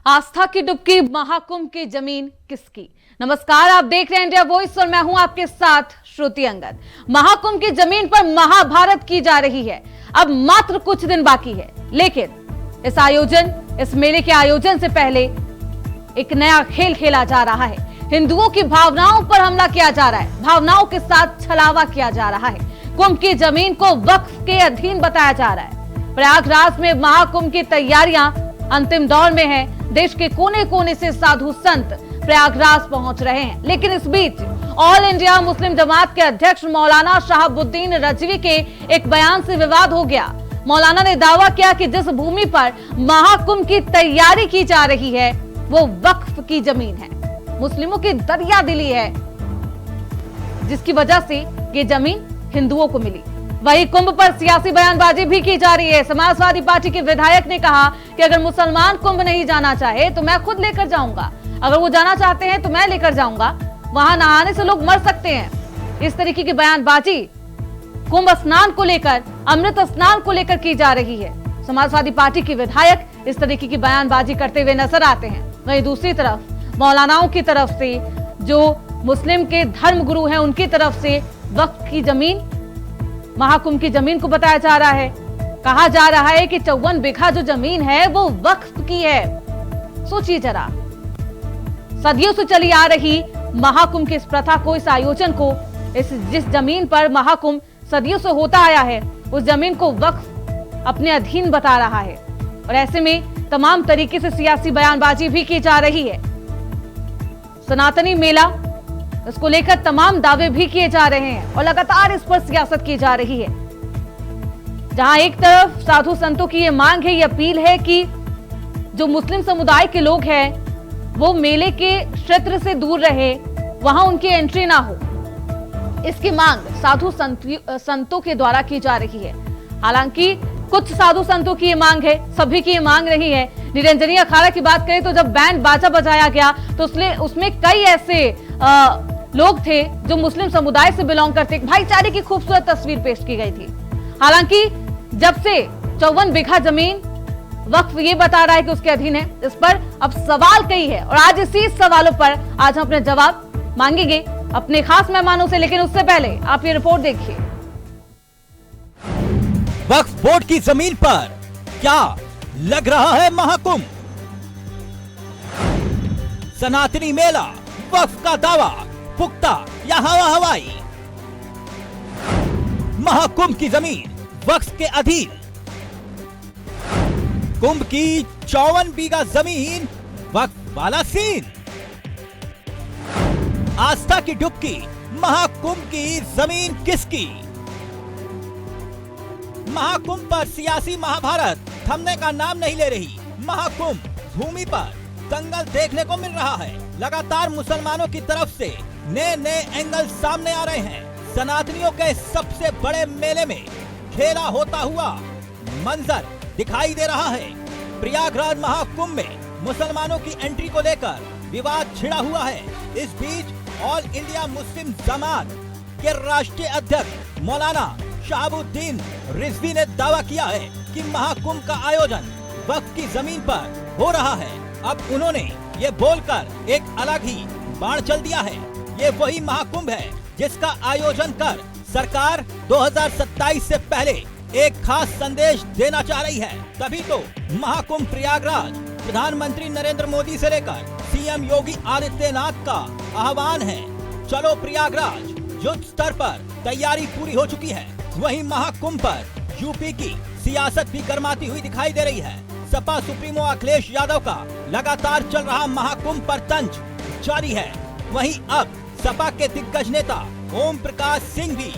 आस्था की डुबकी, महाकुंभ की जमीन किसकी। नमस्कार, आप देख रहे हैं इंडिया वॉइस और मैं हूं आपके साथ श्रुति अंगद। महाकुंभ की जमीन पर महाभारत की जा रही है। अब मात्र कुछ दिन बाकी है, लेकिन इस मेले के आयोजन से पहले एक नया खेल खेला जा रहा है। हिंदुओं की भावनाओं पर हमला किया जा रहा है, भावनाओं के साथ छलावा किया जा रहा है। कुंभ की जमीन को वक्फ के अधीन बताया जा रहा है। प्रयागराज में महाकुंभ की तैयारियां अंतिम दौर में है। देश के कोने कोने से साधु संत प्रयागराज पहुंच रहे हैं, लेकिन इस बीच ऑल इंडिया मुस्लिम जमात के अध्यक्ष मौलाना शहाबुद्दीन रजवी के एक बयान से विवाद हो गया। मौलाना ने दावा किया कि जिस भूमि पर महाकुंभ की तैयारी की जा रही है वो वक्फ की जमीन है, मुस्लिमों की दरिया दिली है, जिसकी वजह से ये जमीन हिंदुओं को मिली। वहीं कुंभ पर सियासी बयानबाजी भी की जा रही है। समाजवादी पार्टी के विधायक ने कहा कि अगर मुसलमान कुंभ नहीं जाना चाहे तो मैं खुद लेकर जाऊंगा, अगर वो जाना चाहते हैं तो मैं लेकर जाऊंगा, वहां नहाने से लोग मर सकते हैं। इस तरीके की बयानबाजी कुंभ स्नान को लेकर, अमृत स्नान को लेकर की जा रही है। समाजवादी पार्टी के विधायक इस तरीके की बयानबाजी करते हुए नजर आते हैं। वहीं दूसरी तरफ मौलानाओं की तरफ से, जो मुस्लिम के धर्म गुरु हैं, उनकी तरफ से वक्फ की जमीन, महाकुंभ की जमीन को बताया जा रहा है। कहा जा रहा है कि 54 बीघा जो जमीन है वो वक्फ की है। सोचिए जरा, सदियों से चली आ रही महाकुंभ की इस प्रथा को, इस आयोजन को, जिस जमीन पर महाकुंभ सदियों से होता आया है, उस जमीन को वक्फ अपने अधीन बता रहा है। और ऐसे में तमाम तरीके से सियासी बयानबाजी भी की जा रही है। सनातनी मेला, इसको लेकर तमाम दावे भी किए जा रहे हैं और लगातार इस पर सियासत की जा रही है। जहां एक तरफ साधु संतों की ये मांग है, ये अपील है कि जो मुस्लिम समुदाय के लोग हैं वो मेले के क्षेत्र से दूर रहे, वहां उनकी एंट्री ना हो। इसकी मांग साधु संतों के द्वारा की जा रही है। हालांकि कुछ साधु संतों की ये मांग है, सभी की ये मांग नहीं है। निरंजनी अखाड़ा की बात करें तो जब बैंड बाजा बजाया गया तो उसमें कई ऐसे लोग थे जो मुस्लिम समुदाय से बिलोंग करते, भाईचारे की खूबसूरत तस्वीर पेश की गई थी। हालांकि जब से 54 बीघा जमीन वक्फ ये बता रहा है कि उसके अधीन है, इस पर अब सवाल कई है और आज इसी सवालों पर आज हम अपने जवाब मांगेंगे अपने खास मेहमानों से। लेकिन उससे पहले आप ये रिपोर्ट देखिए। वक्फ बोर्ड की जमीन पर क्या लग रहा है महाकुंभ? सनातनी मेला, वक्फ का दावा पुख्ता या हवा हवाई? महाकुंभ की जमीन वक्फ के अधीन, कुंभ की 54 बीघा जमीन वक्फ वाला सीन। आस्था की डुबकी, महाकुंभ की जमीन किसकी? महाकुंभ पर सियासी महाभारत थमने का नाम नहीं ले रही। महाकुंभ भूमि पर दंगल देखने को मिल रहा है। लगातार मुसलमानों की तरफ से नए नए एंगल सामने आ रहे हैं। सनातनियों के सबसे बड़े मेले में खेला होता हुआ मंजर दिखाई दे रहा है। प्रयागराज महाकुंभ में मुसलमानों की एंट्री को लेकर विवाद छिड़ा हुआ है। इस बीच ऑल इंडिया मुस्लिम जमात के राष्ट्रीय अध्यक्ष मौलाना शहाबुद्दीन रिजवी ने दावा किया है कि महाकुंभ का आयोजन वक्फ की जमीन पर हो रहा है। अब उन्होंने ये बोलकर एक अलग ही बाण चल दिया है। ये वही महाकुंभ है जिसका आयोजन कर सरकार 2027 से पहले एक खास संदेश देना चाह रही है। तभी तो महाकुंभ प्रयागराज प्रधानमंत्री नरेंद्र मोदी से लेकर सीएम योगी आदित्यनाथ का आह्वान है, चलो प्रयागराज। युद्ध स्तर पर तैयारी पूरी हो चुकी है। वहीं महाकुंभ पर यूपी की सियासत भी गर्माती हुई दिखाई दे रही है। सपा सुप्रीमो अखिलेश यादव का लगातार चल रहा महाकुंभ पर तंज जारी है। वहीं अब सपा के दिग्गज नेता ओम प्रकाश सिंह भी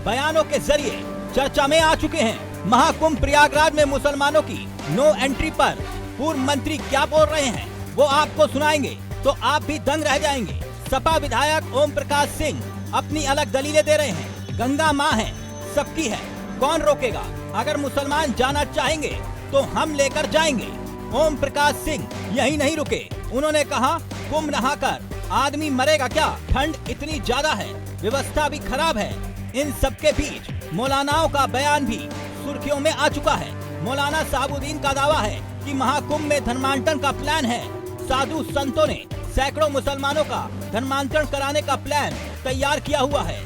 बयानों के जरिए चर्चा में आ चुके हैं। महाकुंभ प्रयागराज में मुसलमानों की नो एंट्री पर पूर्व मंत्री क्या बोल रहे हैं वो आपको सुनाएंगे तो आप भी दंग रह जाएंगे। सपा विधायक ओम प्रकाश सिंह अपनी अलग दलीलें दे रहे हैं। गंगा माँ है, सबकी है, कौन रोकेगा? अगर मुसलमान जाना चाहेंगे तो हम लेकर जाएंगे। ओम प्रकाश सिंह यही नहीं रुके, उन्होंने कहा कुंभ नहाकर आदमी मरेगा क्या? ठंड इतनी ज्यादा है, व्यवस्था भी खराब है। इन सबके बीच मौलानाओं का बयान भी सुर्खियों में आ चुका है। मौलाना शहाबुद्दीन का दावा है कि महाकुंभ में धर्मांतरण का प्लान है। साधु संतों ने सैकड़ों मुसलमानों का धर्मांतरण कराने का प्लान तैयार किया हुआ है।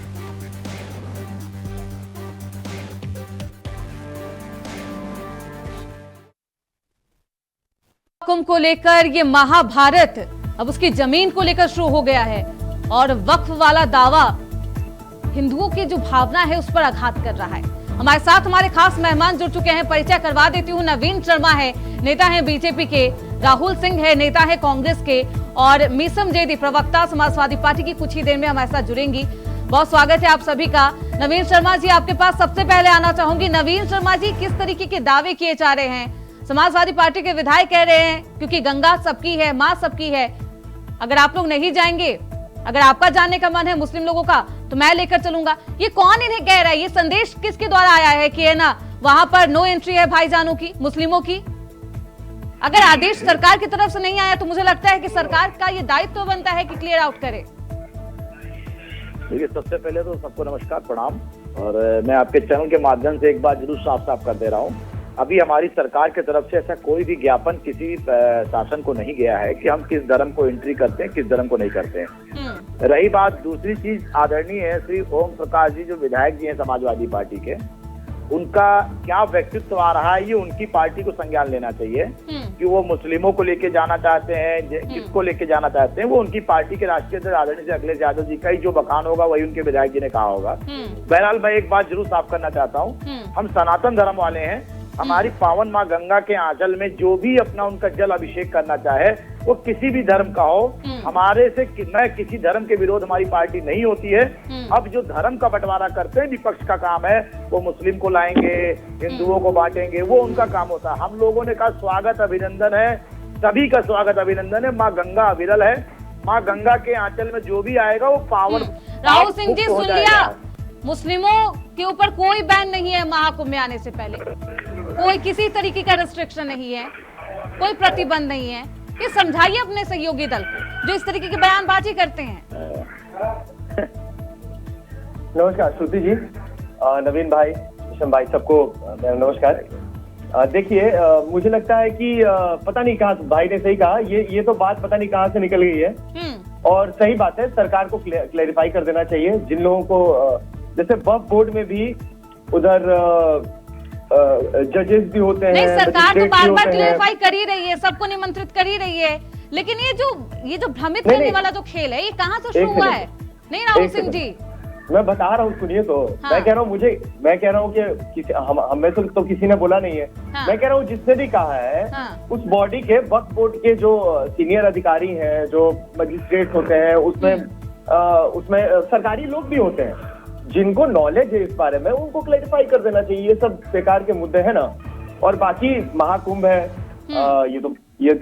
कुंभ को लेकर ये महाभारत अब उसकी जमीन को लेकर शुरू हो गया है और वक्फ वाला दावा हिंदुओं की जो भावना है उस पर आघात कर रहा है। हमारे साथ हमारे खास मेहमान जुड़ चुके हैं, परिचय करवा देती हूँ। नवीन शर्मा है, नेता है बीजेपी के, राहुल सिंह है, नेता है कांग्रेस के, और मीसम जैदी प्रवक्ता समाजवादी पार्टी की कुछ ही देर में हमारे साथ जुड़ेंगी। बहुत स्वागत है आप सभी का। नवीन शर्मा जी, आपके पास सबसे पहले आना चाहूंगी। नवीन शर्मा जी, किस तरीके के दावे किए जा रहे हैं? समाजवादी पार्टी के विधायक कह रहे हैं क्योंकि गंगा सबकी है, मां सबकी है, अगर आप लोग नहीं जाएंगे, अगर आपका जानने का मन है मुस्लिम लोगों का, तो मैं लेकर चलूंगा। ये कौन इन्हें कह रहा है? ये संदेश किसके द्वारा आया है कि है ना वहां पर नो एंट्री है भाईजानों की, मुस्लिमों की? अगर आदेश सरकार की तरफ से नहीं आया तो मुझे लगता है कि सरकार का ये दायित्व बनता है कि क्लियर आउट करे। देखिए, सबसे पहले तो सबको नमस्कार, प्रणाम। और मैं आपके चैनल के माध्यम से एक बात जरूर साफ कर दे रहा हूँ, अभी हमारी सरकार की तरफ से ऐसा कोई भी ज्ञापन किसी शासन को नहीं गया है कि हम किस धर्म को एंट्री करते हैं, किस धर्म को नहीं करते हैं। रही बात दूसरी चीज, आदरणीय श्री ओम प्रकाश जी जो विधायक जी हैं समाजवादी पार्टी के, उनका क्या व्यक्तित्व आ रहा है ये उनकी पार्टी को संज्ञान लेना चाहिए कि वो मुस्लिमों को लेके जाना चाहते हैं, किसको लेके जाना चाहते हैं, वो उनकी पार्टी के राष्ट्रीय अध्यक्ष आदरणीय श्री अखिलेश यादव जी का ही जो बखान होगा वही उनके विधायक जी ने कहा होगा। बहरहाल मैं एक बात जरूर साफ करना चाहता हूँ, हम सनातन धर्म वाले हैं। हमारी पावन माँ गंगा के आंचल में जो भी अपना उनका जल अभिषेक करना चाहे वो किसी भी धर्म का हो, हमारे से किसी धर्म के विरोध हमारी पार्टी नहीं होती है। अब जो धर्म का बंटवारा करते हैं विपक्ष का काम है, वो मुस्लिम को लाएंगे, हिंदुओं को बांटेंगे, वो उनका काम होता है। हम लोगों ने कहा स्वागत अभिनंदन है, सभी का स्वागत अभिनंदन है। माँ गंगा अविरल है, माँ गंगा के आंचल में जो भी आएगा वो पावन। राहुल सिंह जी, सुन लिया, मुस्लिमों के ऊपर कोई बैन नहीं है महाकुंभ में आने से पहले, कोई किसी तरीके का रिस्ट्रिक्शन नहीं है, कोई प्रतिबंध नहीं है। ये समझाइए अपने सहयोगी दल को जो इस तरीके की बयानबाजी करते हैं। नमस्कार श्रुति जी, नवीन भाई, विषम भाई, सबको नमस्कार। देखिए, मुझे लगता है कि पता नहीं कहाँ, भाई ने सही कहा, ये तो बात पता नहीं कहाँ से निकल गई है। और सही बात है, सरकार को क्लैरिफाई कर देना चाहिए जिन लोगों को, जैसे वक्फ बोर्ड में भी उधर जजेस भी होते हैं। नहीं, सरकार तो बार बार क्लैरिफाई कर ही रही है, सबको निमंत्रित कर ही रही है, लेकिन ये जो भ्रमित करने वाला जो खेल है ये कहाँ से शुरू हुआ है? नहीं राहुल सिंह जी, मैं बता रहा हूँ, सुनिए तो। हाँ। मैं कह रहा हूँ कि हमें तो किसी ने बोला नहीं है। हाँ। मैं कह रहा हूँ जिसने भी कहा है, हाँ। उस बॉडी के वक्फ बोर्ड के जो सीनियर अधिकारी हैं, जो मजिस्ट्रेट होते हैं, उसमें सरकारी लोग भी होते हैं जिनको नॉलेज है इस बारे में, उनको क्लैरिफाई कर देना चाहिए। ये सब बेकार के मुद्दे हैं ना। और बाकी महाकुंभ है,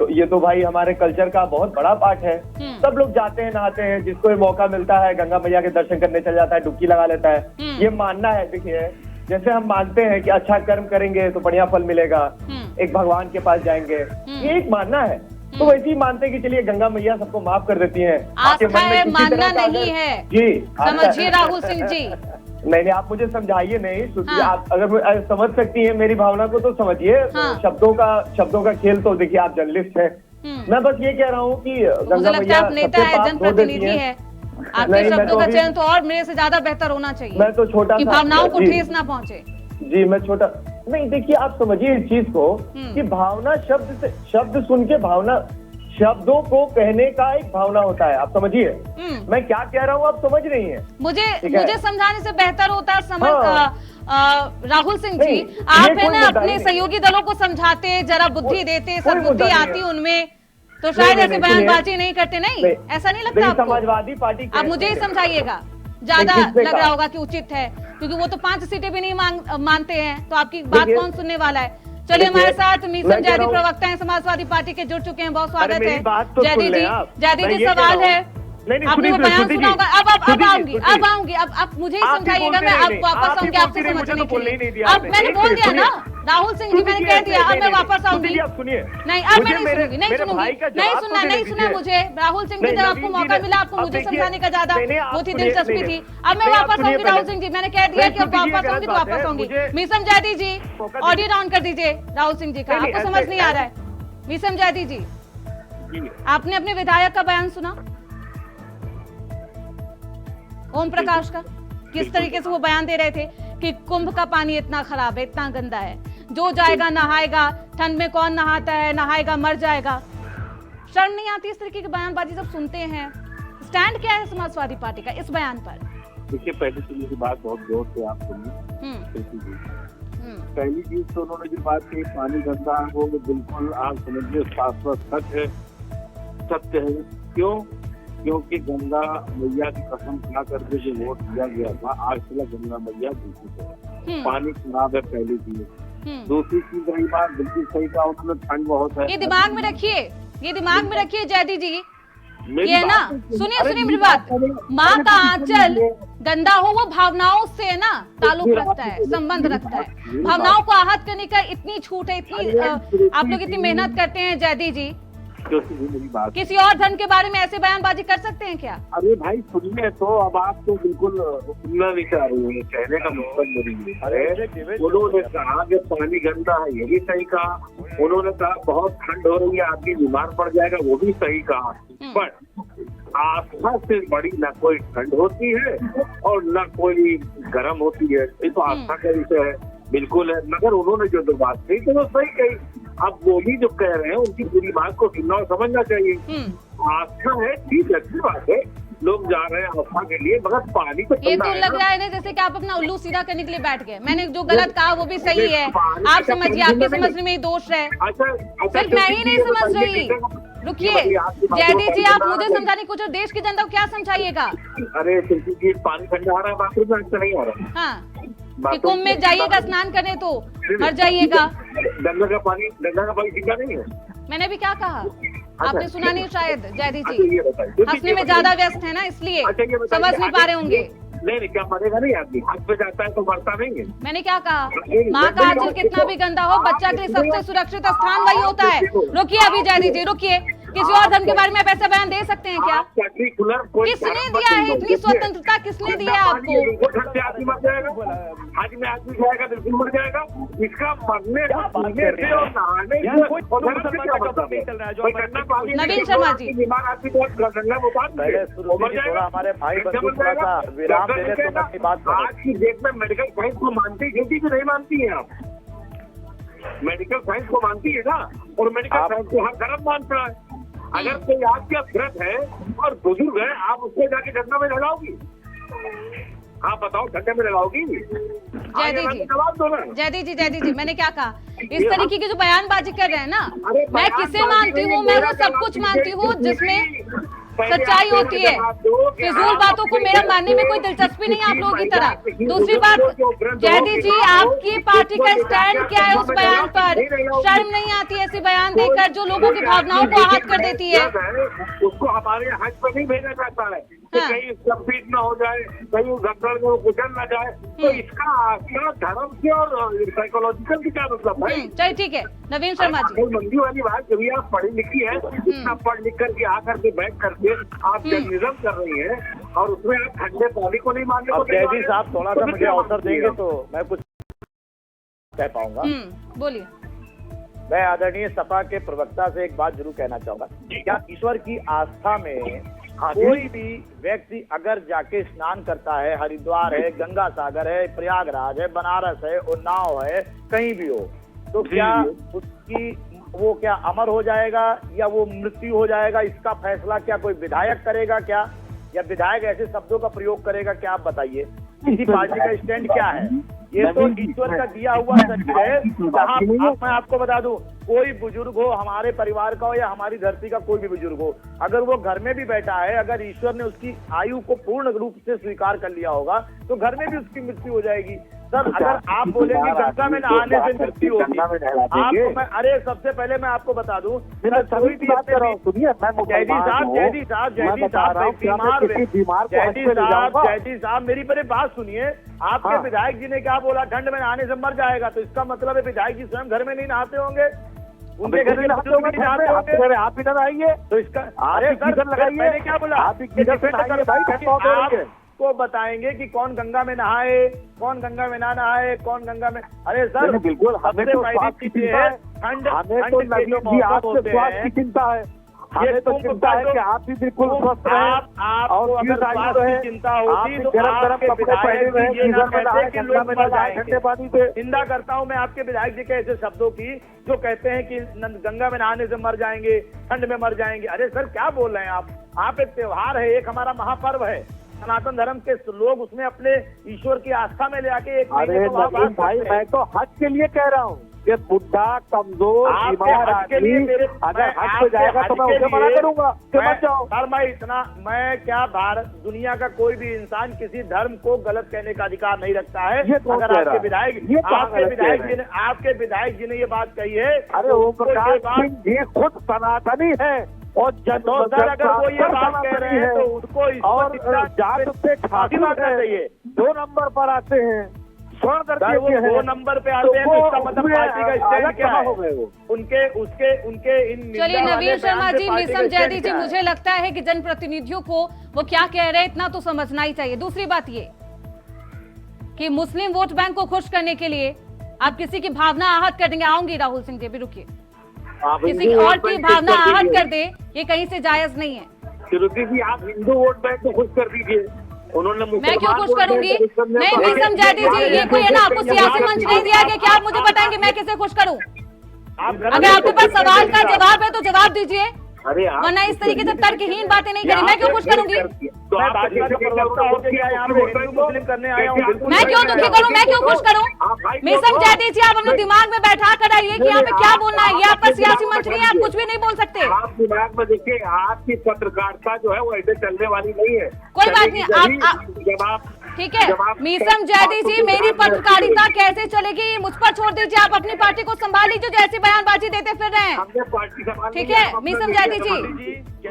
ये तो भाई हमारे कल्चर का बहुत बड़ा पार्ट है। सब लोग जाते हैं, नहाते हैं, जिसको ये मौका मिलता है गंगा मैया के दर्शन करने चल जाता है, डुबकी लगा लेता है। ये मानना है, देखिए जैसे हम मानते हैं कि अच्छा कर्म करेंगे तो बढ़िया फल मिलेगा, एक भगवान के पास जाएंगे, ये एक मानना है। तो वैसे ही मानते हैं कि चलिए गंगा मैया सबको माफ कर देती हैं। आस्था है, मानना नहीं है जी, समझिए राहुल सिंह जी। नहीं, आप मुझे समझाइए नहीं। हाँ। आप अगर समझ सकती हैं मेरी भावना को तो समझिए। हाँ। शब्दों का खेल तो देखिए, आप जर्नलिस्ट हैं, मैं बस ये कह रहा हूँ कि गंगा मैया नेता है, जनप्रतिनिधि है, आपके शब्दों का चयन तो और मेरे से ज्यादा बेहतर होना चाहिए। मैं तो छोटा, भावनाओं को ठेस ना पहुंचे जी, मैं छोटा नहीं। देखिए, आप समझिए इस चीज को कि भावना शब्द सुन के भावना, शब्दों को कहने का एक भावना होता है, आप समझिए मैं क्या कह रहा हूँ, आप समझ रही हैं। मुझे समझाने से बेहतर होता राहुल सिंह जी, आप है ना अपने सहयोगी दलों को समझाते, जरा बुद्धि देते, सद्बुद्धि आती उनमें, तो शायद ऐसे बयानबाजी नहीं करते। नहीं, ऐसा नहीं लगता आपको? समाजवादी पार्टी, आप मुझे ही समझाइएगा, ज्यादा लग रहा होगा कि उचित है, क्योंकि वो तो 5 सीटें भी नहीं मानते हैं, तो आपकी बात कौन सुनने वाला है? चलिए, हमारे साथ मीसम जैदी प्रवक्ता हैं समाजवादी पार्टी के, जुड़ चुके हैं। बहुत स्वागत है जैदी जी। सवाल है, आपने वो बयान सुना होगा। अब आऊंगी। अब मुझे ही समझाइएगा, मैं अब वापस आऊंगी आपसे समझने के लिए। अब मैंने बोल दिया ना राहुल सिंह जी, मैंने कह दिया, अब मैं वापस आऊंगी। नहीं, अब मैं नहीं सुना मुझे। राहुल सिंह जी, जब आपको मौका मिला, आपको मुझे समझाने का ज्यादा वो थी, दिलचस्पी थी। अब मैं वापस आऊंगी राहुल सिंह जी, मैंने कह दिया कि अब वापस आऊंगी तो वापस आऊंगी। मीसम जैदी जी, ऑडियो ऑन कर दीजिए राहुल सिंह जी का, आपको समझ नहीं आ रहा है। विषम जैदी जी, आपने अपने विधायक का बयान सुना, ओम प्रकाश का? किस तरीके से वो बयान दे रहे थे कि कुंभ का पानी इतना खराब है, इतना गंदा है, जो जाएगा नहाएगा, ठंड में कौन नहाता है, नहाएगा मर जाएगा। शर्म नहीं आती इस तरीके की बयानबाजी जब सुनते हैं? स्टैंड क्या है समाजवादी पार्टी का इस बयान पर? देखिए, पहले तो मेरी बात बहुत जोर से आप सुनिए। पहली चीज तो उन्होंने जो बात कही पानी गंदा है, वो बिल्कुल आप समझिए शाश्वत सच है, सत्य है। क्यों? क्योंकि गंगा मैया की कसम खा करके जो वोट दिया गया था, आज तक गंगा मैया दूषित है, पानी खराब है, पहली चीज। दूसरी चीज रही बात, बिल्कुल सही कहा उन्होंने, ठंड बहुत है। ये दिमाग में रखिए, ये दिमाग में रखिए जैदी जी, ये ना, सुनिए मेरी बात, माँ का आंचल गंदा हो वो भावनाओं से है ना ताल्लुक रखता है, संबंध रखता है। भावनाओं को आहत करने का इतनी छूट है, इतनी आप लोग इतनी मेहनत करते हैं जैदी जी, मेरी बात, किसी और धन के बारे में ऐसे बयानबाजी कर सकते हैं क्या? अरे भाई सुनिए तो, अब आप तो बिल्कुल सुनना नहीं चाह रही है, कहने का मतलब मेरी। अरे उन्होंने कहा कि पानी गंदा है, ये भी सही कहा। उन्होंने कहा बहुत ठंड हो रही है, आदमी बीमार पड़ जाएगा, वो भी सही कहा। पर आस्था से बड़ी ना कोई ठंड होती है और ना कोई गर्म होती है, ये तो आस्था का विषय है, बिल्कुल है। मगर उन्होंने जो बात कही तो वो सही कही। अब वो भी जो कह रहे हैं उनकी पूरी बात को सुनना और समझना चाहिए। आस्था है, ठीक है, अच्छी बात है, लोग जा रहे हैं आस्था के लिए, मगर पानी तो ये तो लग रहा है ना जैसे कि आप अपना उल्लू सीधा करने के लिए बैठ गए। मैंने जो गलत कहा वो भी सही है, आप समझिए, आपके समझने में ही दोष है। सिर्फ मैं ही नहीं समझ रही। रुकिए जयदीप जी, आप मुझे समझाने कुछ और देश की जनता को क्या समझाइएगा? अरे पानी ठंडा आ रहा है, बाथरूम में अच्छा नहीं आ रहा है। हाँ, कि कुंभ में जाइएगा स्नान करने तो मर जाइएगा। गंगा का पानी ठंडा नहीं है। मैंने भी क्या कहा, आपने सुना नहीं शायद जयदीप जी, हंसने में ज्यादा व्यस्त है ना, इसलिए समझ नहीं पा रहे होंगे। नहीं, क्या मरेगा नहीं आदमी, हाथ पे जाता है तो मरता नहीं है। मैंने क्या कहा, माँ का आंचल कितना भी गंदा हो, बच्चा के लिए सबसे सुरक्षित स्थान वही होता है। रुकिए अभी जयदीप जी, रुकिए, किसी और धर्म के बारे में आप ऐसा बयान दे सकते हैं क्या? किसने दिया है इतनी स्वतंत्रता, किसने दिया है आपको? आदमी मर जाएगा, आज में आदमी जाएगा, बिल्कुल मर जाएगा। इसका मरने से और नहाने नवीन शर्मा जी, हमारे भाई बंधु थोड़ा सा विराम दे दे तो अपनी बात करें। आज की डेट में मेडिकल साइंस को मानती है कि नहीं मानती है? आप मेडिकल साइंस को मानती है ना, और मेडिकल साइंस को हर धर्म मानता है। अगर कोई आपका व्रत है और बुजुर्ग है, आप उसको जाके ठंडा में लगाओगी? आप बताओ, ठंडे में लगाओगी? जयदीप जी, मैंने क्या कहा, इस तरीके की जो बयानबाजी कर रहे हैं ना, मैं किसे मानती हूँ, मैं वो सब कुछ मानती हूँ जिसमें सच्चाई होती है। फिजूल बातों को मेरा मानने में कोई दिलचस्पी नहीं है आप लोगों की तरह। दूसरी बात, जयदीप जी, आपकी पार्टी का स्टैंड क्या है उस बयान पर? शर्म नहीं आती ऐसी बयान देकर जो लोगों की भावनाओं को आहत कर देती है? उसको हमारे हज पर नहीं भेजा जाता है, कहीं कंप्लीट न हो जाए, कहीं घटना में गुजर न जाए, तो इसका आस्था धर्म से और साइकोलॉजिकल की क्या मतलब है? चलिए ठीक है, नवीन शर्मा जी, मंदी वाली बात, जब आप पढ़ी लिखी है, इतना पढ़ लिख करके आकर के बैठ करके आप जर्नलिज्म कर रही हैं, और उसमें आप ठंडे पानी को नहीं मानने को। जयदीप साहब थोड़ा सा मुझे अवसर देंगे तो मैं कुछ कह पाऊंगा। बोलिए। मैं आदरणीय सपा के प्रवक्ता से एक बात जरूर कहना चाहूंगा, क्या ईश्वर की आस्था में कोई भी व्यक्ति अगर जाके स्नान करता है, हरिद्वार है, गंगा सागर है, प्रयागराज है, बनारस है, उन्नाव है, कहीं भी हो, तो क्या उसकी वो क्या अमर हो जाएगा या वो मृत्यु हो जाएगा? इसका फैसला क्या कोई विधायक करेगा क्या, या विधायक ऐसे शब्दों का प्रयोग करेगा क्या? आप बताइए, किसी पार्टी का स्टैंड क्या है? ये तो ईश्वर का दिया हुआ शरीर है। जहाँ मैं आपको बता दूं, कोई बुजुर्ग हो, हमारे परिवार का हो या हमारी धरती का कोई भी बुजुर्ग हो, अगर वो घर में भी बैठा है, अगर ईश्वर ने उसकी आयु को पूर्ण रूप से स्वीकार कर लिया होगा तो घर में भी उसकी मृत्यु हो जाएगी। सर, अगर आप बोलेंगे गंगा में नहाने से मृत्यु होगी, आपको मैं, अरे सबसे पहले मैं आपको बता दूं, जयदी साहब मेरी पहले बात सुनिए। आपके विधायक जी ने क्या बोला, ठंड में नहाने से मर जाएगा, तो इसका मतलब है विधायक जी स्वयं घर में नहीं नहाते होंगे, उनके घर में नहाते होंगे, आप भी लगाइए। तो इसका, अरे सर मैंने क्या बोला, को बताएंगे कि कौन गंगा में नहाए, कौन गंगा में ना नहाए, कौन गंगा में, अरे सर बिल्कुल सबसे पहली चीज ये है हमें तो नवीन जी आपके स्वास्थ्य की चिंता है, हमें तो चिंता है कि आप भी बिल्कुल स्वस्थ रहें और अगर चिंता होती तो गरम गरम कपड़े पहने हुए गीजर में नहाए, गंगा में नहाए, ठंडे पानी से। निंदा करता हूं मैं आपके विधायक जी के ऐसे शब्दों की जो कहते हैं कि गंगा में नहाने से मर जाएंगे, ठंड में मर जाएंगे। अरे सर क्या बोल रहे हैं आप एक त्योहार है, एक हमारा महापर्व है, सनातन धर्म के लोग उसमें अपने ईश्वर की आस्था में ले आके एक अरे नवीन भाई मैं तो हज के लिए कह रहा हूँ कि बुढ़ा कमजोर बीमार आदमी अगर हज पे जाएगा तो मैं उसे मना करूंगा कि मत जाओ। सर मैं क्या भारत दुनिया का कोई भी इंसान किसी धर्म को गलत कहने का अधिकार नहीं रखता है। अगर आपके विधायक जी ने ये बात कही है, अरे ओम प्रकाश सिंह जी खुद सनातनी है और अगर वो ये बात कह रहे हैं तो उनको और जात पे ठाकुर चाहिए 2 नंबर पर आते हैं, स्वर्ण दर्जे के हैं, 2 नंबर पे आते हैं तो इसका मतलब पार्टी का स्टैंड क्या है? उनके इन चलिए नवीन शर्मा जी, मिसम जैदी जी, मुझे लगता है कि जनप्रतिनिधियों को वो क्या कह रहे हैं इतना तो समझना ही चाहिए। दूसरी बात ये कि मुस्लिम वोट बैंक को खुश करने के लिए आप किसी की भावना आहत कर देंगे। आऊंगी राहुल सिंह जी, भी रुकिए। किसी और की भावना आहत कर दे ये कहीं से जायज नहीं है। श्रुति जी आप हिंदू वोट बैंक को खुश कर दीजिए। उन्होंने मैं क्यों खुश करूंगी? नहीं मिसम जैदी जी, ये कोई है ना, आपको सियासी मंच नहीं दिया गया, क्या आप मुझे बताएंगे मैं किसे खुश करूं? अगर आपके पास सवाल का जवाब है तो जवाब दीजिए, वरना इस तरीके से तर्कहीन बातें नहीं करी। मैं क्यों खुश करूंगी? मैं क्यों दुखी करूं? मैं क्यों खुश करूं? मिसम जैदी जी, आप अपने दिमाग में बैठा कर आइए कि यहाँ पे क्या बोलना है। ये आपका सियासी मंच नहीं है, आप कुछ भी नहीं बोल सकते। आप दिमाग में देखिए, आपकी पत्रकारिता जो है वो ऐसे चलने वाली नहीं है। कोई बात नहीं, आप ठीक है। मिसम जैदी जी, मेरी पत्रकारिता कैसे चलेगी मुझ पर छोड़ दीजिए, आप अपनी पार्टी को संभाल लीजिए जो ऐसी बयानबाजी देते फिर रहे हैं। ठीक है मिसम जैदी जी,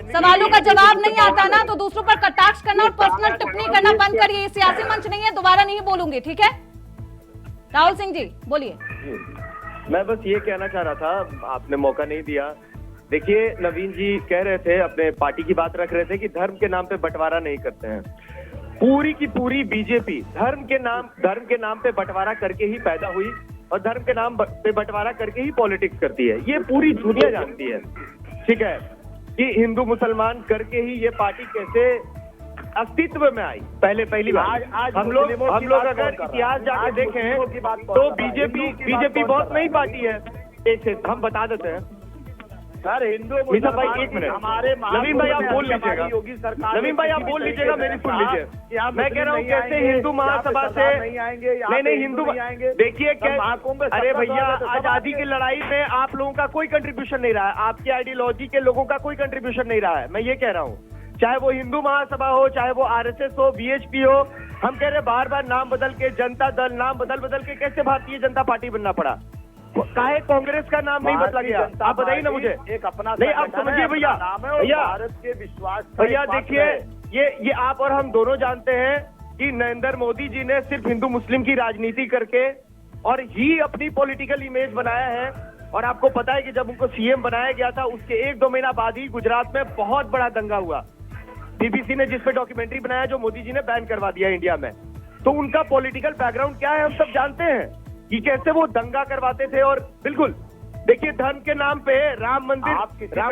सवालों का जवाब नहीं आता ना तो दूसरों पर कटाक्ष करना और पर्सनल टिप्पणी करना बंद करिए। सियासी मंच नहीं है, दोबारा नहीं बोलूंगी, ठीक है? राहुल सिंह जी बोलिए। मैं बस ये कहना चाह रहा था, आपने मौका नहीं दिया। देखिए नवीन जी कह रहे थे, अपने पार्टी की बात रख रहे थे कि धर्म के नाम पे बंटवारा नहीं करते हैं। पूरी की पूरी बीजेपी धर्म के नाम पे बंटवारा करके ही पैदा हुई और धर्म के नाम पे बंटवारा करके ही पॉलिटिक्स करती है। ये पूरी दुनिया जानती है, ठीक है, कि हिंदू मुसलमान करके ही ये पार्टी कैसे अस्तित्व में आई। पहली बार हम लोग अगर इतिहास जाके देखें तो बीजेपी बहुत नई पार्टी है। एक हम बता देते हैं सर, हिंदू भाई एक मिनट, हमारे नवीन भाई आप बोल लीजिएगा, नवीन भाई आप बोल लीजिएगा, मेरी सुन लीजिए। मैं कह रहा हूँ कैसे हिंदू महासभा से नहीं हिंदू देखिए, अरे भैया आजादी की लड़ाई में आप लोगों का कोई कंट्रीब्यूशन नहीं रहा है, आपकी आइडियोलॉजी के लोगों का कोई कंट्रीब्यूशन नहीं रहा है। मैं ये कह रहा हूँ, चाहे वो हिंदू महासभा हो, चाहे वो आरएसएस हो, वीएचपी हो, हम कह रहे बार बार नाम बदल के जनता दल, नाम बदल के कैसे भारतीय जनता पार्टी बनना पड़ा? काहे कांग्रेस का नाम नहीं बदला गया? आप बताइए ना मुझे। एक अपना नहीं, आप समझिए भैया, भारत के विश्वास भैया देखिए, ये आप और हम दोनों जानते हैं कि नरेंद्र मोदी जी ने सिर्फ हिंदू मुस्लिम की राजनीति करके और ही अपनी पॉलिटिकल इमेज बनाया है। और आपको पता है कि जब उनको सीएम बनाया गया था उसके 1-2 महीना बाद ही गुजरात में बहुत बड़ा दंगा हुआ। बीबीसी ने जिस पे डॉक्यूमेंट्री बनाया जो मोदी जी ने बैन करवा दिया इंडिया में। तो उनका पॉलिटिकल बैकग्राउंड क्या है हम सब जानते हैं कि कैसे वो दंगा करवाते थे। और बिल्कुल देखिए, धर्म के नाम पे राम मंदिर जहाँ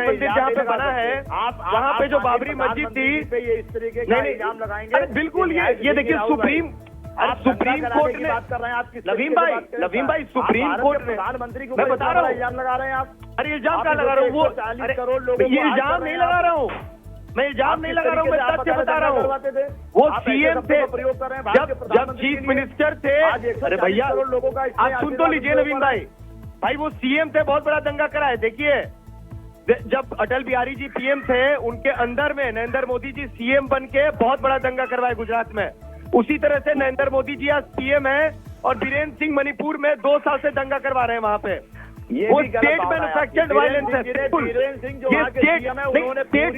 पे बना है, वहाँ पे जो बाबरी मस्जिद थी, इस तरीके का इल्जाम लगाएंगे। अरे बिल्कुल, ये देखिए सुप्रीम कोर्ट ने बात कर रहे हैं आप, नवीन भाई सुप्रीम कोर्ट ने प्रधानमंत्री को मैं बता रहा हूँ इल्जाम लगा रहे हैं आप। अरे इल्जाम क्या लगा रहा हूँ? वो 40 करोड़ लोग, ये इल्जाम नहीं लगा रहा हूँ मैं, इल्जाम नहीं लगा रहा हूँ, मैं तथ्य बता रहा हूँ। वो सीएम थे जब चीफ मिनिस्टर थे। अरे भैया आप सुन तो लीजिए नवीन भाई वो सीएम थे, बहुत बड़ा दंगा करा है। देखिए जब अटल बिहारी जी पीएम थे, उनके अंदर में नरेंद्र मोदी जी सीएम बन के बहुत बड़ा दंगा करवाए गुजरात में। उसी तरह से नरेंद्र मोदी जी आज पीएम है और बीरेन्द्र सिंह मणिपुर में 2 साल से दंगा करवा रहे हैं वहाँ पे। वो स्टेट मैन्युफैक्चर्ड वायलेंस है, स्टेट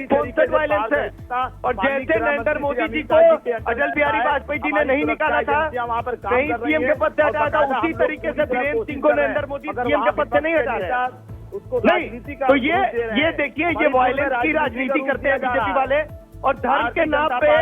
स्पॉन्सर्ड वायलेंस है। और जैसे नरेंद्र मोदी जी को अटल बिहारी वाजपेयी जी ने नहीं निकाला था, कहीं सीएम के पद से हटाया था, उसी तरीके से बीरेन्द्र सिंह को नरेंद्र मोदी सीएम के पद से नहीं हटा रहे। नहीं तो ये देखिए, ये वायलेंस की राजनीति करते हैं बीजेपी वाले। और धर्म के नाम पे,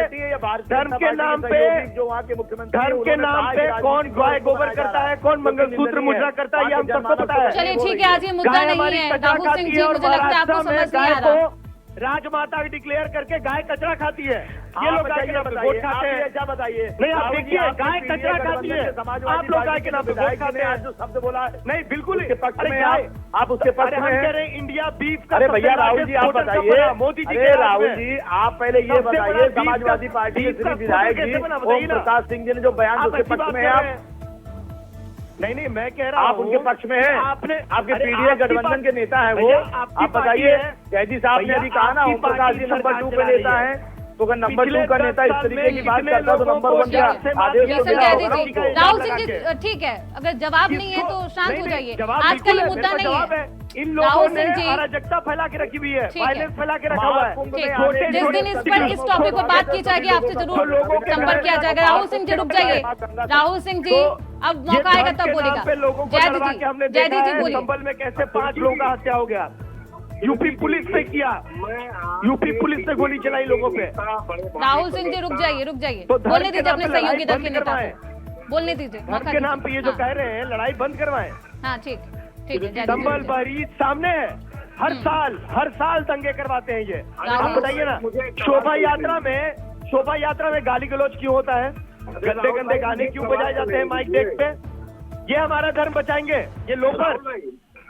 धर्म के नाम पे, जो वहाँ के मुख्यमंत्री, धर्म के नाम पे कौन गाय गोबर करता है, कौन मंगलसूत्र मुद्रा करता है, ये हम सबको पता है। चलिए ठीक है, आज ये मुद्दा नहीं है राहुल सिंह जी, मुझे लगता है आपको समझ नहीं आ रहा। राजमाता डिक्लेयर करके गाय कचरा खाती है, ये लोग गाय के नाम पे वोट खाते हैं। क्या बताइए? नहीं, आप देखिए, गाय कचरा खाती है, आप लोग गाय के नाम पे वोट खाते हैं। जो शब्द बोला नहीं, बिल्कुल उसके पक्ष में आप उसके पक्ष में कह रहे हैं इंडिया बीफ का। अरे भैया राहुल जी आप बताइए, मोदी जी, अरे राहुल जी आप पहले ये बताइए, समाजवादी पार्टी के श्री विधायक जी ओम प्रकाश सिंह जी ने जो बयान उसके पक्ष में है आप? नहीं, मैं कह रहा हूँ आप उनके पक्ष में हैं, आपने आपके पीडीए गठबंधन के नेता हैं वो। आप बताइए, जयजी साहब ने अभी कहा ना ओम प्रकाश जी नंबर 2 पे नेता है, तो अगर नंबर 2 का नेता इस तरीके की बात करता तो नंबर 1 का आदेश ये तो सर मिला कह होगा दीजिए उनको। राहुल सिंह जी, ठीक है, अगर जवाब नहीं है तो शांत हो जाइए, आज का ये मुद्दा नहीं है। इन लोगों ने अराजकता फैला के रखी हुई है, वायलेंस फैला के रखा हुआ है। जिस दिन इस पर इस टॉपिक पर बात की जाएगी आपसे जरूर संपर्क किया जाएगा। राहुल सिंह जी रुक जाइए, राहुल सिंह जी अब मौका आएगा तब बोलेगा। जयदी जी बोलिए। संभल में कैसे 5 लोगों का हत्या हो गया, यूपी पुलिस ने किया, यूपी पुलिस ने गोली चलाई लोगों पे। राहुल सिंह जी रुक जाइए, बोलने दीजिए अपने सहयोगी दल के नेता को, बोलने दीजिए। धर्म के नाम पे ये जो कह रहे हैं लड़ाई बंद करवाएं। हाँ ठीक है, संभल बहरीच सामने है, हर साल दंगे करवाते हैं ये। आप बताइए ना, शोभा यात्रा में गाली गलौज क्यों होता है, गंदे गाने क्यों बजाए जाते हैं माइक डेक पे? ये हमारा धर्म बचाएंगे ये लोफर?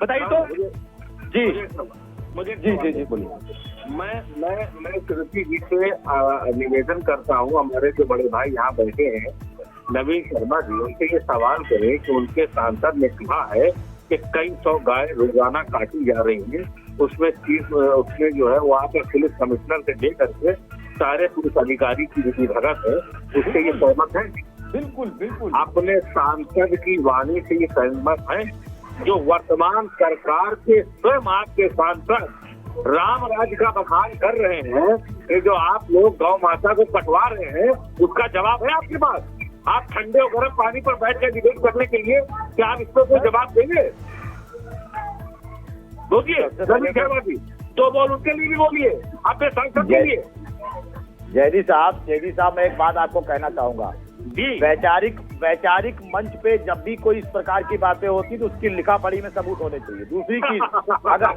बताइए तो। जी बोलिए। मैं कृषि जी से निवेदन करता हूँ, हमारे जो बड़े भाई यहाँ बैठे हैं नवीन शर्मा जी, उनसे ये सवाल करें कि उनके सांसद ने कहा है कि कई 100 गाय रोजाना काटी जा रही है, उसमें जो है वहाँ पर पुलिस कमिश्नर से लेकर के सारे पुलिस अधिकारी की जो भगत है उससे ये सहमत है? बिल्कुल अपने सांसद की वाणी से ये सहमत है? जो वर्तमान सरकार के स्वयं आपके सांसद राम राज्य का बखान कर रहे हैं कि जो आप लोग गौ माता को कटवा रहे हैं, उसका जवाब है आपके पास? आप ठंडे और गर्म पानी पर बैठ कर डिबेट करने के लिए क्या आप इसको कोई जवाब देंगे? बोलिए, तो बोल उनके लिए भी बोलिए, अपने सांसद के लिए। जयदी साहब मैं एक बात आपको कहना चाहूंगा, वैचारिक मंच पे जब भी कोई इस प्रकार की बातें होती तो उसकी लिखा पढ़ी में सबूत होने चाहिए। दूसरी चीज, अगर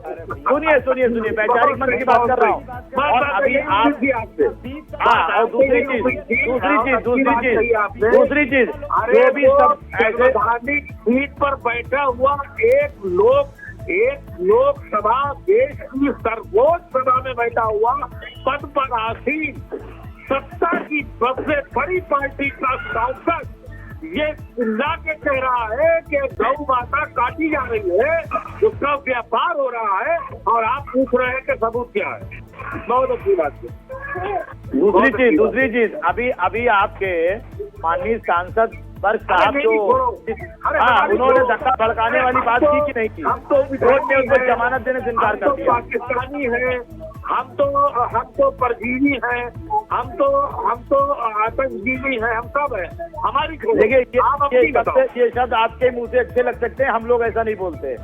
सुनिए वैचारिक मंच की बात कर रहा हूँ, और अभी आप और दूसरी चीज जो भी सब ऐसे सीट पर बैठा हुआ एक लोकसभा, देश की सर्वोच्च सभा में बैठा हुआ, पद पर आसीन, सत्ता की सबसे बड़ी पार्टी का सांसद ये चिल्ला के कह रहा है कि गौ माता काटी जा रही है, उसका व्यापार हो रहा है, और आप पूछ रहे हैं कि सबूत क्या है? बहुत अच्छी बात है। दूसरी चीज अभी आपके माननीय सांसद वर्ग साहब जो उन्होंने धक्का भड़काने वाली बात की कि नहीं की? कोर्ट ने उनको जमानत देने से इनकार कर दिया। पाकिस्तानी है, हम तो परजीवी हैं, हम तो आतंकजीवी हैं, हम सब हैं। हमारी देखिए ये शब्द आपके मुंह से अच्छे लग सकते हैं, हम लोग ऐसा नहीं बोलते।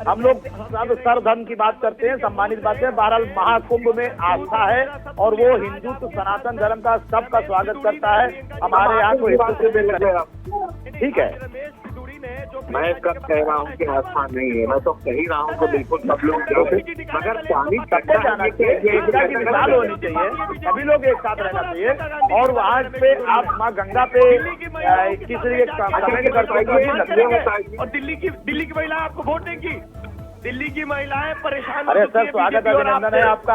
हम लोग सब सर्वधर्म की बात करते हैं, सम्मानित बात है। बहरहाल महाकुंभ में आस्था है और वो हिंदुत्व सनातन धर्म का सबका स्वागत करता है। हमारे यहाँ को हिंदू से ठीक है। मैं कब कह रहा हूँ कि आस्था नहीं है, मैं तो कह ही रहा हूँ कि बिल्कुल सब लोग मगर पानी सबको जाना चाहिए, एकता की मिसाल होनी चाहिए, सभी लोग एक साथ रहना चाहिए। और वहाँ पे आप माँ गंगा पे किस लिए कमेंट कर पाएंगे? और दिल्ली की महिला आपको वोट देंगी? दिल्ली की महिलाएं परेशान। अरे सर स्वागत अभिनंदन है आपका,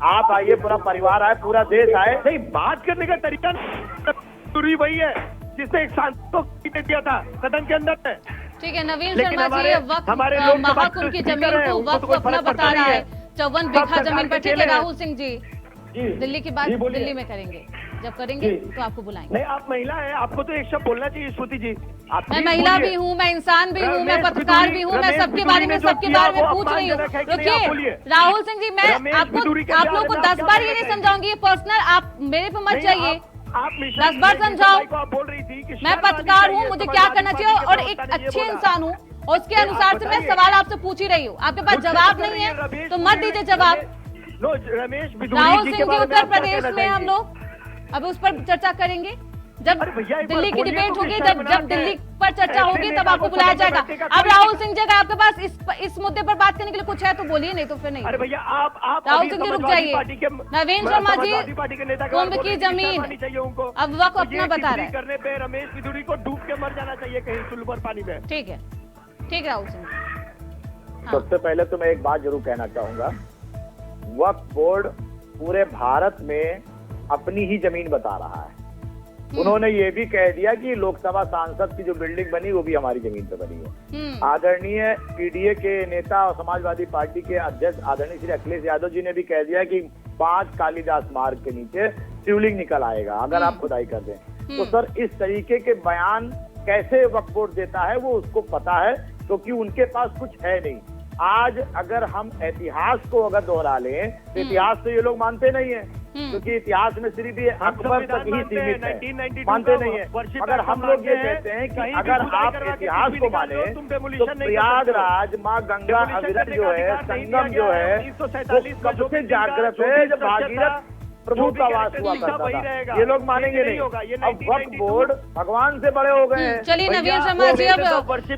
आप आइए, पूरा परिवार आए, पूरा देश आए। नहीं, बात करने का तरीका जरूरी वही है जिसने एक सांसद को दिया था सदन के अंदर है। ठीक है, नवीन शर्मा जी, वक्त महाकुंभ की जमीन को वक्त अपना बता रहा है। 54 बीघा जमीन पर। ठीक है राहुल सिंह जी, दिल्ली की बात दिल्ली में करेंगे, जब करेंगे तो आपको बुलाएंगे। नहीं, आप महिला है, आपको तो एक शब्द बोलना चाहिए श्रुति जी। मैं महिला भी हूँ, मैं इंसान भी हूँ, मैं पत्रकार भी हूँ, मैं सबके बारे में पूछ रही हूँ। रुकिए राहुल सिंह जी, मैं आप लोगों को 10 बार ये नहीं समझाऊंगी, ये पर्सनल आप मेरे पे मत जाइए। आप 10 बार समझाओ। बोल रही थी कि मैं पत्रकार हूँ, मुझे क्या करना चाहिए और एक अच्छे इंसान हूँ, और उसके अनुसार से मैं सवाल आपसे पूछ ही रही हूँ। आपके पास जवाब नहीं है तो मत दीजिए जवाब। नो रमेश राहुल सिंह जी उत्तर प्रदेश में हम लोग अब उस पर चर्चा करेंगे जब दिल्ली की डिबेट होगी, जब दिल्ली पर चर्चा होगी तब आपको बुलाया जाएगा। अब राहुल सिंह जी अगर आपके पास इस मुद्दे पर बात करने के लिए कुछ है तो बोलिए, नहीं तो फिर नहीं। अरे भैया आप राहुल सिंह जी रुक जाइए। नवीन शर्मा जी, कुंभ की जमीन अब वक्त अपना बता रहा है। करने पे रमेश बिधूड़ी को डूब के मर जाना चाहिए कहीं सुलभर पानी में। ठीक है, ठीक है राहुल सिंह जी। सबसे पहले तो मैं एक बात जरूर कहना चाहूंगा, वक्फ बोर्ड पूरे भारत में अपनी ही जमीन बता रहा है। उन्होंने ये भी कह दिया कि लोकसभा सांसद की जो बिल्डिंग बनी वो भी हमारी जमीन पे बनी है। आदरणीय पीडीए के नेता और समाजवादी पार्टी के अध्यक्ष आदरणीय श्री अखिलेश यादव जी ने भी कह दिया कि 5 कालिदास मार्ग के नीचे शिवलिंग निकल आएगा अगर आप खुदाई कर दें। तो सर इस तरीके के बयान कैसे वक्फ बोर्ड देता है वो उसको पता है, क्योंकि उनके पास कुछ है नहीं। आज अगर हम इतिहास को अगर दोहरा लें तो इतिहास तो ये लोग मानते नहीं है, क्योंकि इतिहास में सिर्फ ये अकबर तक ही सीमित है, मानते नहीं है। अगर हम लोग ये कहते हैं कि अगर आप इतिहास को माने तो प्रयागराज माँ गंगा अविरत जो है, संगम जो है, कब से जागृत है, जब भागीरथ प्रभु का वास हुआ करता था। ये लोग मानेंगे नहीं। अब वक्फ बोर्ड भगवान से बड़े हो गए हैं। चलिए नवीन शर्मा जी, अब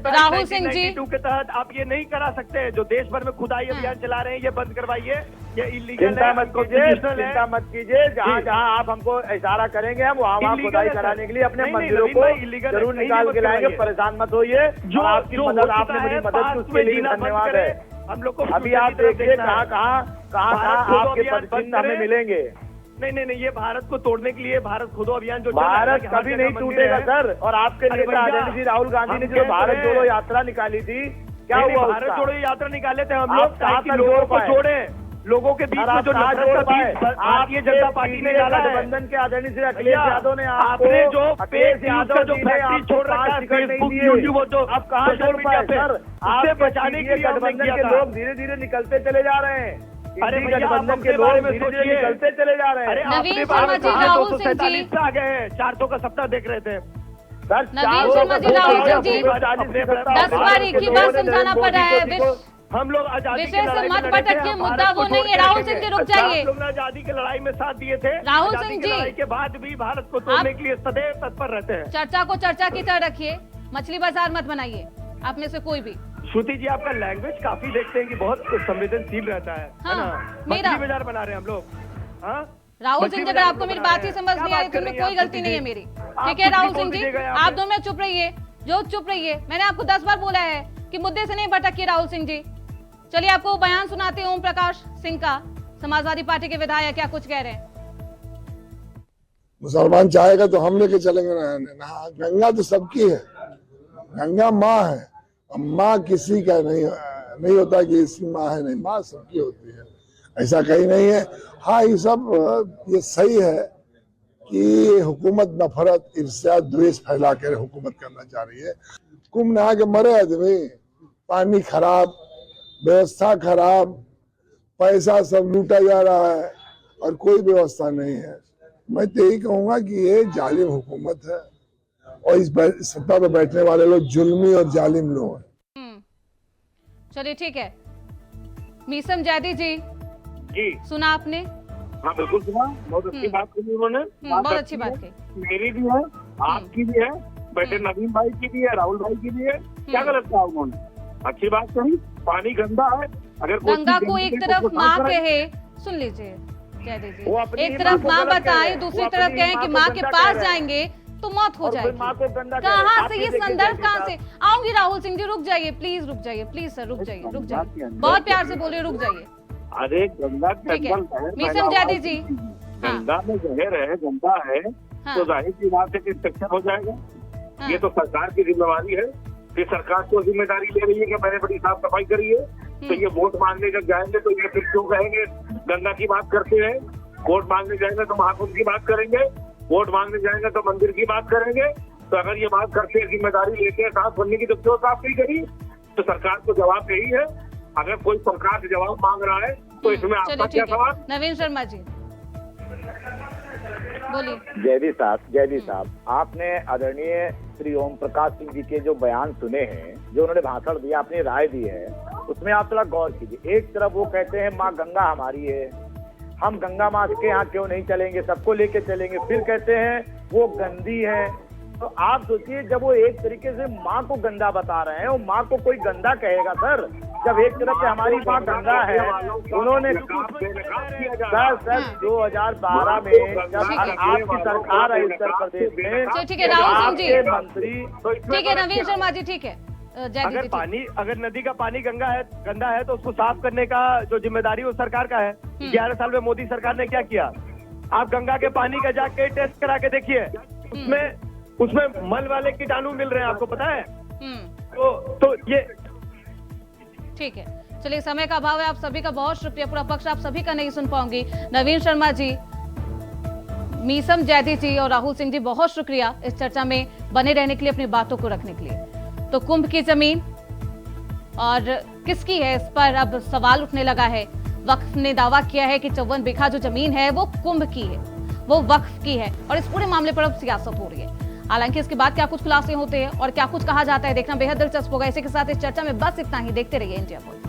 राहुल सिंह जी के तहत आप ये नहीं करा सकते, जो देश भर में खुदाई अभियान चला रहे हैं ये बंद करवाइए, ये इलीगल है। चिंता मत कीजिए, जहाँ जहाँ आप हमको इशारा करेंगे हम वहाँ खुदाई कराने के लिए अपने मंदिरों को जरूर निकाल के लाएंगे। परेशान मत होइए, जो आपकी मदद, आपने मेरी मदद की उसके लिए धन्यवाद है। हम लोग को अभी आप देखिए कहाँ आपके पदचिन्ह हमें मिलेंगे। नहीं, ये भारत को तोड़ने के लिए भारत खुदो अभियान जो भारत कभी नहीं टूटेगा सर। और आपके नेता आदरणीय श्री राहुल गांधी ने जो भारत जोड़ो यात्रा निकाली थी, क्या हुआ? भारत जोड़ो यात्रा निकाले थे हम लोग ताकि लोगों को जोड़े, लोगों के बीच में जो भारतीय जनता पार्टी ने डाला है। गठबंधन के आदरणीय श्री अखिलेश यादव ने आपने जो अखिलेश यादव जो फैक्ट्री छोड़ रखा है फेसबुक यूट्यूब, जो आप कहाँ छोड़ पाए सर? आपसे बचाने के लिए गठबंधन के लोग धीरे धीरे निकलते चले जा रहे हैं। अरे गठबंधन के लोग धीरे निकलते चले जा रहे हैं। नवीन शर्मा जी, राहुल सिंह जी आ गए हैं, 400 का सप्ताह देख रहे थे सर। नवीन शर्मा जी, राहुल सिंह जी 10 बार एक ही बार समझाना पड़ रहा है। हम लोग आजादी विषय से मत भटकिए, मुद्दा वो नहीं है। राहुल सिंह जी रुक जाइए। लोग आजादी की लड़ाई में साथ दिए थे, राहुल सिंह जी लड़ाई के बाद भी भारत को तोड़ने के लिए सदैव तत्पर रहते हैं। चर्चा को चर्चा की तरह रखिए, मछली बाजार मत बनाइए आप में से कोई भी। श्रुति जी, आपका लैंग्वेज काफी देखते हैं कि बहुत संवेदनशील रहता है, हाँ, है ना? मेरा मछली बाजार बना रहे हैं हम लोग। हाँ राहुल सिंह जी, अगर आपको मेरी बात ही समझ नहीं आई तो कोई गलती नहीं है मेरी, ठीक है? राहुल सिंह जी, आप दोनों में चुप रहिए, जो चुप रहिए। मैंने आपको 10 बार बोला है कि मुद्दे से नहीं भटकिए राहुल सिंह जी। चलिए आपको बयान सुनाते हैं ओम प्रकाश सिंह का, समाजवादी पार्टी के विधायक, क्या कुछ कह रहे हैं। मुसलमान चाहेगा तो हम लेके चलेंगे ना। गंगा तो सबकी है, गंगा माँ है। माँ किसी का नहीं होता कि इसकी माँ है, नहीं, माँ सबकी होती है, ऐसा कहीं नहीं है। हाँ ये सही है कि हुकूमत नफरत, ईर्ष्या, द्वेष फैला कर हुकूमत करना चाह रही है। कुंभ नहा के मरे आदमी, पानी खराब, व्यवस्था खराब, पैसा सब लूटा जा रहा है और कोई व्यवस्था नहीं है। मैं तो यही कहूंगा कि ये जालिम हुकूमत है और इस सत्ता पर बैठने वाले लोग जुल्मी और जालिम लोग हैं। चलिए ठीक है, मीसम जैदी जी सुना आपने? हाँ बिल्कुल सुना, बहुत अच्छी बात कही उन्होंने, बहुत अच्छी बात कही। मेरी भी है, आपकी भी है, बेटे नवीन भाई की भी है, राहुल भाई की भी है। क्या गलत कहा उन्होंने? अच्छी बात कही। पानी गंदा है, अगर गंगा को एक तरफ माँ कहे, सुन लीजिए कह दीजिए, एक तरफ माँ बताए, दूसरी तरफ कहें कि माँ के पास जाएंगे तो मौत हो जाएगी। कहाँ से ये संदर्भ, कहाँ से? आऊंगी राहुल सिंह जी, रुक जाइए प्लीज, रुक जाइए प्लीज सर, रुक जाइए, बहुत प्यार से बोलिए, रुक जाइए। अरे गंगा मीसम जैदी जी, गंगा में जहर है, गंदा है, तो जाहिर सी बात है कि इंस्पेक्शन हो जाएगा। ये तो सरकार की जिम्मेवारी है, कि सरकार को जिम्मेदारी ले रही है कि मैंने बड़ी साफ सफाई करी है। तो ये वोट मांगने जब जाएंगे तो ये फिर क्यों कहेंगे गंगा की बात करते हैं? वोट मांगने जाएंगे तो महाकुंभ की बात करेंगे, वोट मांगने जाएंगे तो मंदिर की बात करेंगे। तो अगर ये बात करते हैं, जिम्मेदारी लेते हैं साफ बनने की, तो क्यों साफ नहीं करी? तो सरकार को जवाब यही है। अगर कोई सरकार से जवाब मांग रहा है तो इसमें आपका क्या सवाल? नवीन शर्मा जी बोलिए। जयदी साहब, आपने आदरणीय श्री ओम प्रकाश सिंह जी के जो बयान सुने हैं, जो उन्होंने भाषण दिया, अपनी राय दी है, उसमें आप थोड़ा गौर कीजिए। एक तरफ वो कहते हैं माँ गंगा हमारी है, हम गंगा माँ के यहाँ क्यों नहीं चलेंगे, सबको लेके चलेंगे। फिर कहते हैं वो गंदी है। तो आप सोचिए, जब वो एक तरीके से माँ को गंदा बता रहे हैं, वो माँ को कोई गंदा कहेगा सर? जब एक तरफ से हमारी माँ गंदा है, उन्होंने सर 2012 में जब आपकी सरकार है उत्तर प्रदेश में, ठीक है राहुल सिंह जी, मंत्री, ठीक है नवीन शर्मा जी, ठीक है अगर नदी का पानी गंदा है तो उसको साफ करने का जो जिम्मेदारी वो सरकार का है। 11 साल में मोदी सरकार ने क्या किया? आप गंगा के पानी का जाके टेस्ट करा के देखिए, उसमें मल वाले कीटाणु मिल रहे हैं, आपको पता है? तो ये ठीक है। चलिए, समय का अभाव है, आप सभी का बहुत शुक्रिया। पूरा पक्ष आप सभी का नहीं सुन पाऊंगी। नवीन शर्मा जी, मीसम जैदी जी और राहुल सिंह जी, बहुत शुक्रिया इस चर्चा में बने रहने के लिए, अपनी बातों को रखने के लिए। तो कुंभ की जमीन और किसकी है, इस पर अब सवाल उठने लगा है। वक्फ ने दावा किया है कि 54 बीघा जो जमीन है वो कुंभ की है, वो वक्फ की है, और इस पूरे मामले पर अब सियासत हो रही है। हालांकि इसके बाद क्या कुछ खुलासे होते हैं और क्या कुछ कहा जाता है, देखना बेहद दिलचस्प होगा। इसी के साथ इस चर्चा में बस इतना ही। देखते रहिए इंडिया पोस्ट।